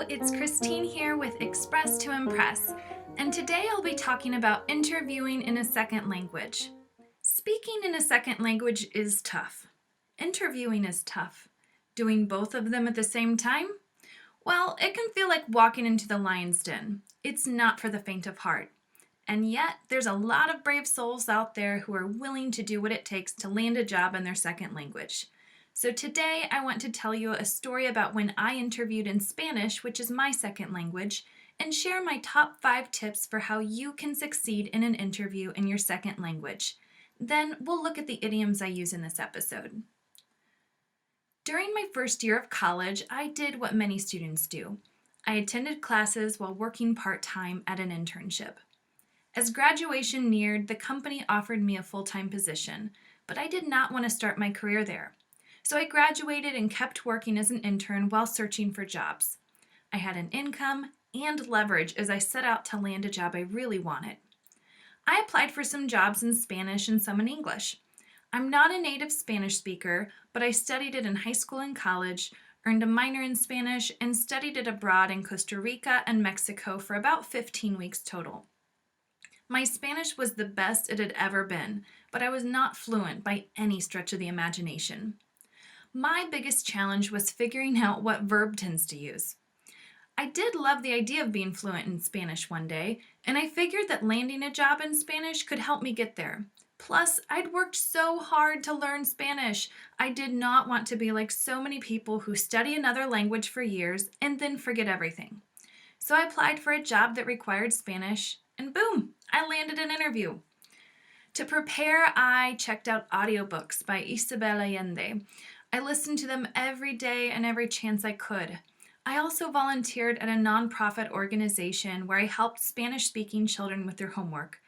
it's Christine here with Express to Impress, and today I'll be talking about interviewing in a second language. Speaking in a second language is tough. Interviewing is tough. Doing both of them at the same time? Well, it can feel like walking into the lion's den. It's not for the faint of heart. And yet, there's a lot of brave souls out there who are willing to do what it takes to land a job in their second language. So today I want to tell you a story about when I interviewed in Spanish, which is my second language, and share my top 5 tips for how you can succeed in an interview in your second language. Then we'll look at the idioms I use in this episode. During my first year of college, I did what many students do. I attended classes while working part-time at an internship. As graduation neared, the company offered me a full-time position, but I did not want to start my career there. So I graduated and kept working as an intern while searching for jobs. I had an income and leverage as I set out to land a job I really wanted. I applied for some jobs in Spanish and some in English. I'm not a native Spanish speaker, but I studied it in high school and college, earned a minor in Spanish, and studied it abroad in Costa Rica and Mexico for about 15 weeks total. My Spanish was the best it had ever been, but I was not fluent by any stretch of the imagination. My biggest challenge was figuring out what verb tense to use. I did love the idea of being fluent in Spanish one day, and I figured that landing a job in Spanish could help me get there. Plus, I'd worked so hard to learn Spanish. I did not want to be like so many people who study another language for years and then forget everything. So I applied for a job that required Spanish, and boom, I landed an interview. To prepare, I checked out Audiobooks by Isabel Allende. I listened to them every day and every chance I could. I also volunteered at a nonprofit organization where I helped Spanish-speaking children with their homework.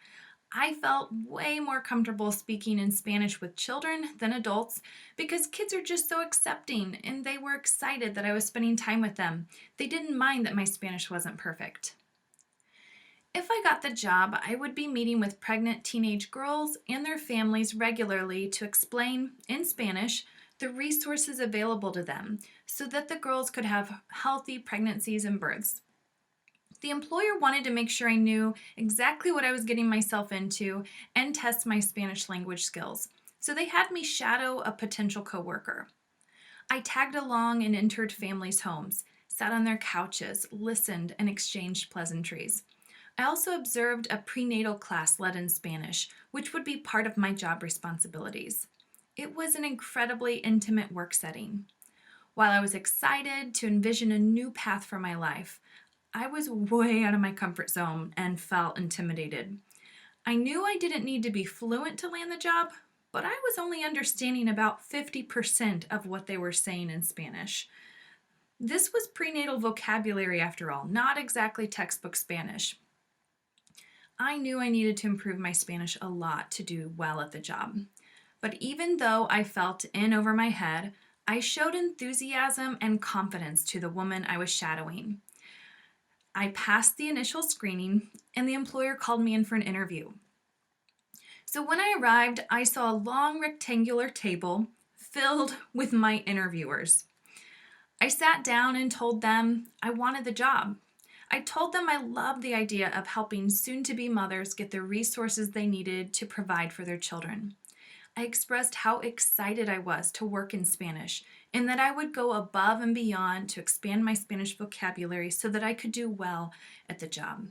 I felt way more comfortable speaking in Spanish with children than adults because kids are just so accepting and they were excited that I was spending time with them. They didn't mind that my Spanish wasn't perfect. If I got the job, I would be meeting with pregnant teenage girls and their families regularly to explain, in Spanish, the resources available to them so that the girls could have healthy pregnancies and births. The employer wanted to make sure I knew exactly what I was getting myself into and test my Spanish language skills, so they had me shadow a potential coworker. I tagged along and entered families' homes, sat on their couches, listened, and exchanged pleasantries. I also observed a prenatal class led in Spanish, which would be part of my job responsibilities. It was an incredibly intimate work setting. While I was excited to envision a new path for my life, I was way out of my comfort zone and felt intimidated. I knew I didn't need to be fluent to land the job, but I was only understanding about 50% of what they were saying in Spanish. This was prenatal vocabulary after all, not exactly textbook Spanish. I knew I needed to improve my Spanish a lot to do well at the job. But even though I felt in over my head, I showed enthusiasm and confidence to the woman I was shadowing. I passed the initial screening, and the employer called me in for an interview. So when I arrived, I saw a long rectangular table filled with my interviewers. I sat down and told them I wanted the job. I told them I loved the idea of helping soon-to-be mothers get the resources they needed to provide for their children. I expressed how excited I was to work in Spanish and that I would go above and beyond to expand my Spanish vocabulary so that I could do well at the job.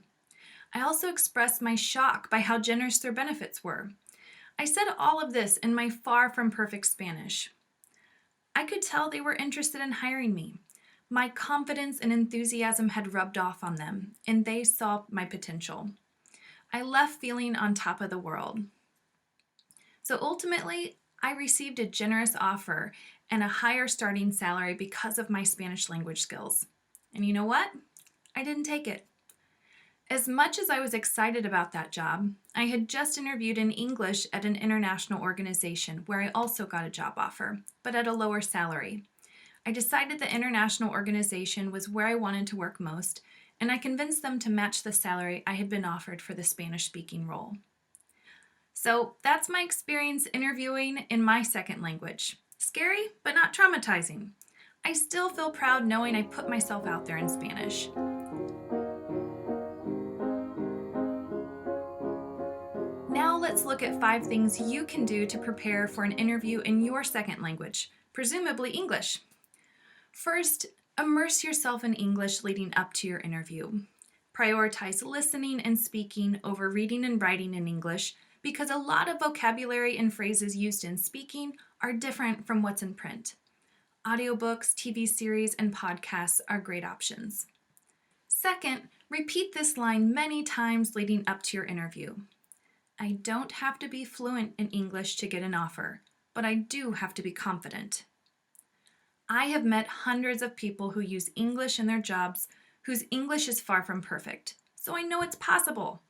I also expressed my shock by how generous their benefits were. I said all of this in my far from perfect Spanish. I could tell they were interested in hiring me. My confidence and enthusiasm had rubbed off on them, and they saw my potential. I left feeling on top of the world. So ultimately, I received a generous offer and a higher starting salary because of my Spanish language skills. And you know what? I didn't take it. As much as I was excited about that job, I had just interviewed in English at an international organization where I also got a job offer, but at a lower salary. I decided the international organization was where I wanted to work most, and I convinced them to match the salary I had been offered for the Spanish-speaking role. So that's my experience interviewing in my second language. Scary, but not traumatizing. I still feel proud knowing I put myself out there in Spanish. Now let's look at 5 things you can do to prepare for an interview in your second language, presumably English. First, immerse yourself in English leading up to your interview. Prioritize listening and speaking over reading and writing in English because a lot of vocabulary and phrases used in speaking are different from what's in print. Audiobooks, TV series, and podcasts are great options. Second, repeat this line many times leading up to your interview. I don't have to be fluent in English to get an offer, but I do have to be confident. I have met hundreds of people who use English in their jobs whose English is far from perfect, so I know it's possible.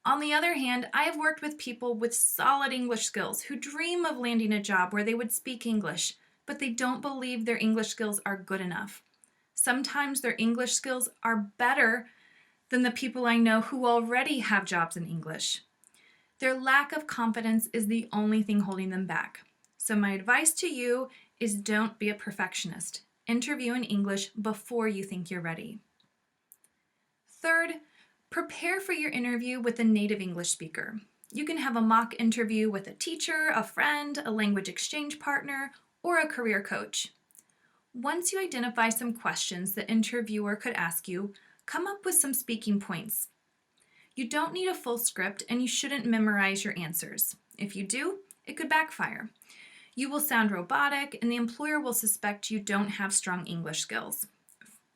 On the other hand, I have worked with people with solid English skills who dream of landing a job where they would speak English, but they don't believe their English skills are good enough. Sometimes their English skills are better than the people I know who already have jobs in English. Their lack of confidence is the only thing holding them back. So my advice to you is don't be a perfectionist. Interview in English before you think you're ready. Third, prepare for your interview with a native English speaker. You can have a mock interview with a teacher, a friend, a language exchange partner, or a career coach. Once you identify some questions the interviewer could ask you, come up with some speaking points. You don't need a full script and you shouldn't memorize your answers. If you do, it could backfire. You will sound robotic and the employer will suspect you don't have strong English skills.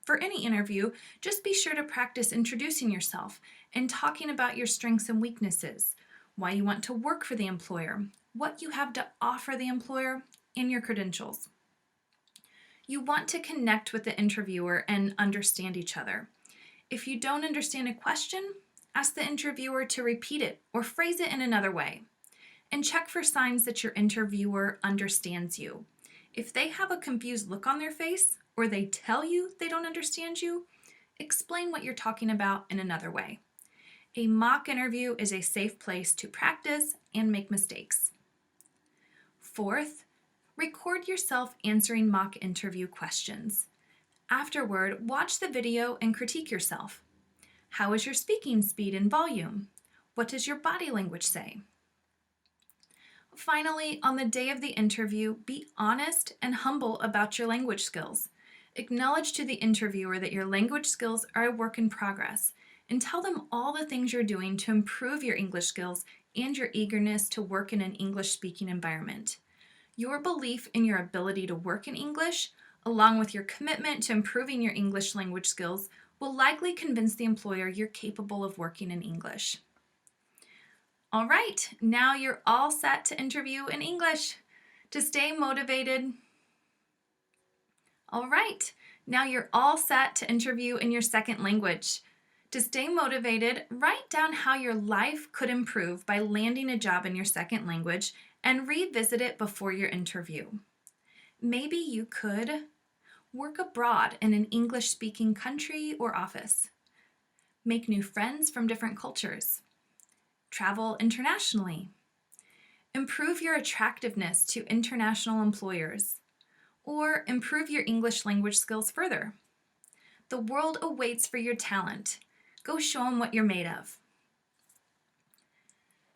For any interview, just be sure to practice introducing yourself and talking about your strengths and weaknesses, why you want to work for the employer, what you have to offer the employer, and your credentials. You want to connect with the interviewer and understand each other. If you don't understand a question, ask the interviewer to repeat it or phrase it in another way. And check for signs that your interviewer understands you. If they have a confused look on their face or they tell you they don't understand you, explain what you're talking about in another way. A mock interview is a safe place to practice and make mistakes. Fourth, record yourself answering mock interview questions. Afterward, watch the video and critique yourself. How is your speaking speed and volume? What does your body language say? Finally, on the day of the interview, be honest and humble about your language skills. Acknowledge to the interviewer that your language skills are a work in progress, and tell them all the things you're doing to improve your English skills and your eagerness to work in an English-speaking environment. Your belief in your ability to work in English, along with your commitment to improving your English language skills, will likely convince the employer you're capable of working in English. All right, now you're all set to interview in English. To stay motivated, all right, now you're all set to interview in your second language. To stay motivated, write down how your life could improve by landing a job in your second language and revisit it before your interview. Maybe you could work abroad in an English-speaking country or office. Make new friends from different cultures. Travel internationally. Improve your attractiveness to international employers. Or improve your English language skills further. The world awaits for your talent. Go show them what you're made of.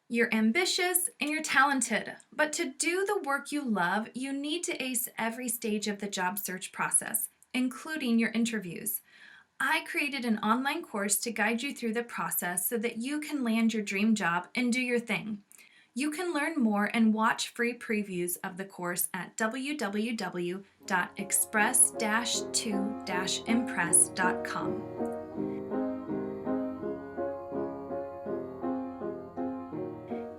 You're ambitious and you're talented, but to do the work you love, you need to ace every stage of the job search process, including your interviews. I created an online course to guide you through the process so that you can land your dream job and do your thing. You can learn more and watch free previews of the course at www.express-to-impress.com.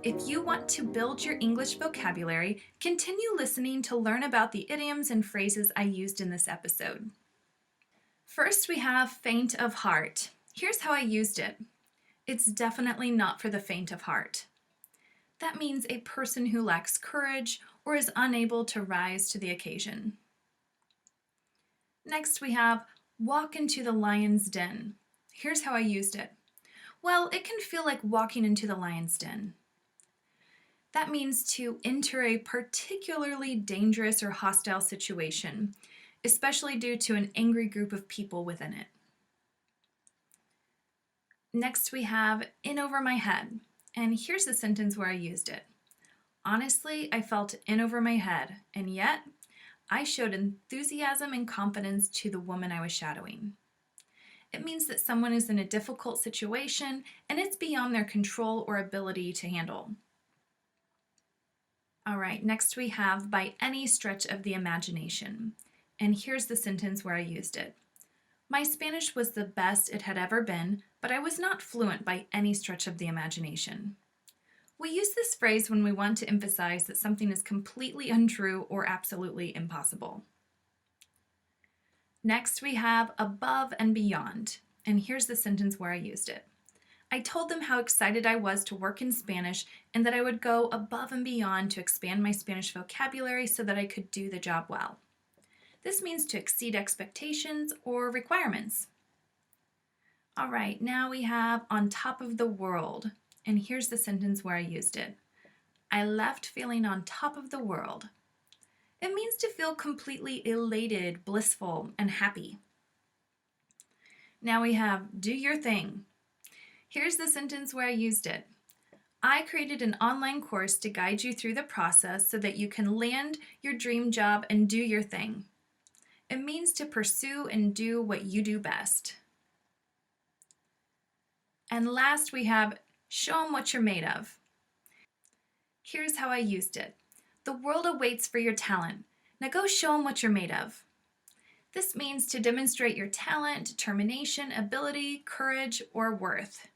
If you want to build your English vocabulary, continue listening to learn about the idioms and phrases I used in this episode. First, we have faint of heart. Here's how I used it. It's definitely not for the faint of heart. That means a person who lacks courage or is unable to rise to the occasion. Next, we have walk into the lion's den. Here's how I used it. Well, it can feel like walking into the lion's den. That means to enter a particularly dangerous or hostile situation. especially due to an angry group of people within it. Next, we have in over my head, and here's the sentence where I used it. Honestly, I felt in over my head, and yet I showed enthusiasm and confidence to the woman I was shadowing. It means that someone is in a difficult situation and it's beyond their control or ability to handle. All right, next we have by any stretch of the imagination. And here's the sentence where I used it. My Spanish was the best it had ever been, but I was not fluent by any stretch of the imagination. We use this phrase when we want to emphasize that something is completely untrue or absolutely impossible. Next, we have above and beyond, and here's the sentence where I used it. I told them how excited I was to work in Spanish and that I would go above and beyond to expand my Spanish vocabulary so that I could do the job well. This means to exceed expectations or requirements. All right, now we have on top of the world, and here's the sentence where I used it. I left feeling on top of the world. It means to feel completely elated, blissful, and happy. Now we have do your thing. Here's the sentence where I used it. I created an online course to guide you through the process so that you can land your dream job and do your thing. It means to pursue and do what you do best. And last we have show them what you're made of. Here's how I used it. The world awaits for your talent. Now go show them what you're made of. This means to demonstrate your talent, determination, ability, courage, or worth.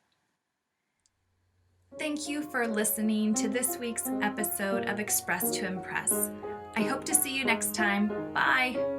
Thank you for listening to this week's episode of Express to Impress. I hope to see you next time. Bye!